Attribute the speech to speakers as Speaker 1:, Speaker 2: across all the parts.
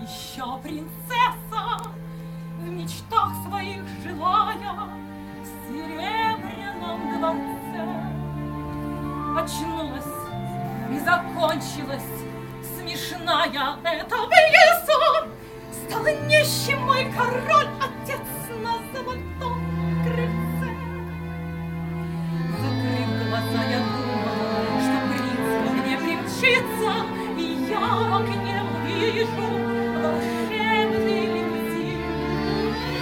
Speaker 1: еще принцесса, в мечтах своих желая в серебряном дворце. Очнулась и закончилась смешная эта пьеса. Стал нищим мой король, отец на золотом крыльце. Закрыв глаза, я думала, что принц ко мне примчится, и я в окне увижу волшебный лимузин.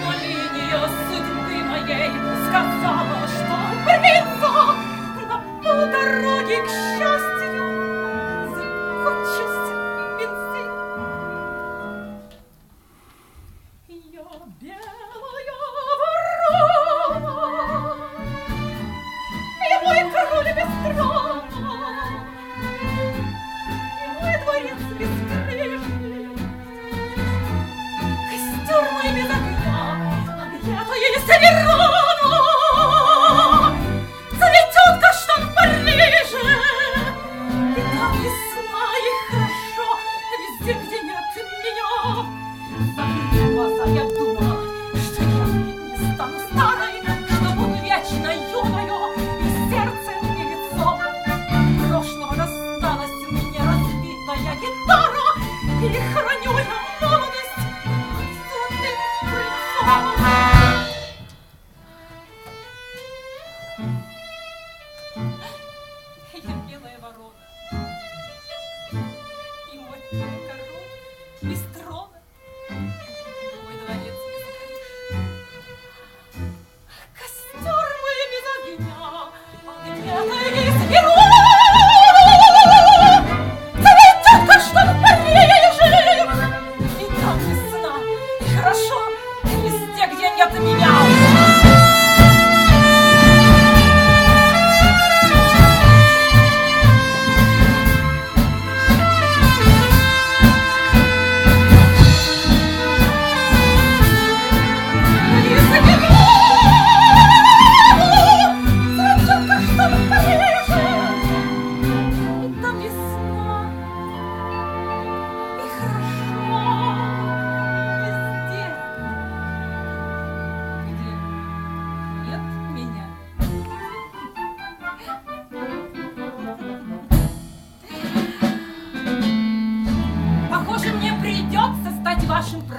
Speaker 1: Но линия судьбы моей сказала, что принца на полдороги к счастью закончился бензин. Я белая ворона, и мой король без трона, и мой дворец без крыши, костер мой без огня, объятая Северона, цветет каштан в Париже, и там весна, и хорошо везде, где нет меня. Закрыв глаза, я думала, что я не стану старой, что буду вечно юною, и сердцем, и лицом. Прошлого досталась мне разбитая гитара, и храню я молодость под золотым крыльцом. Я белая ворона, и мой король без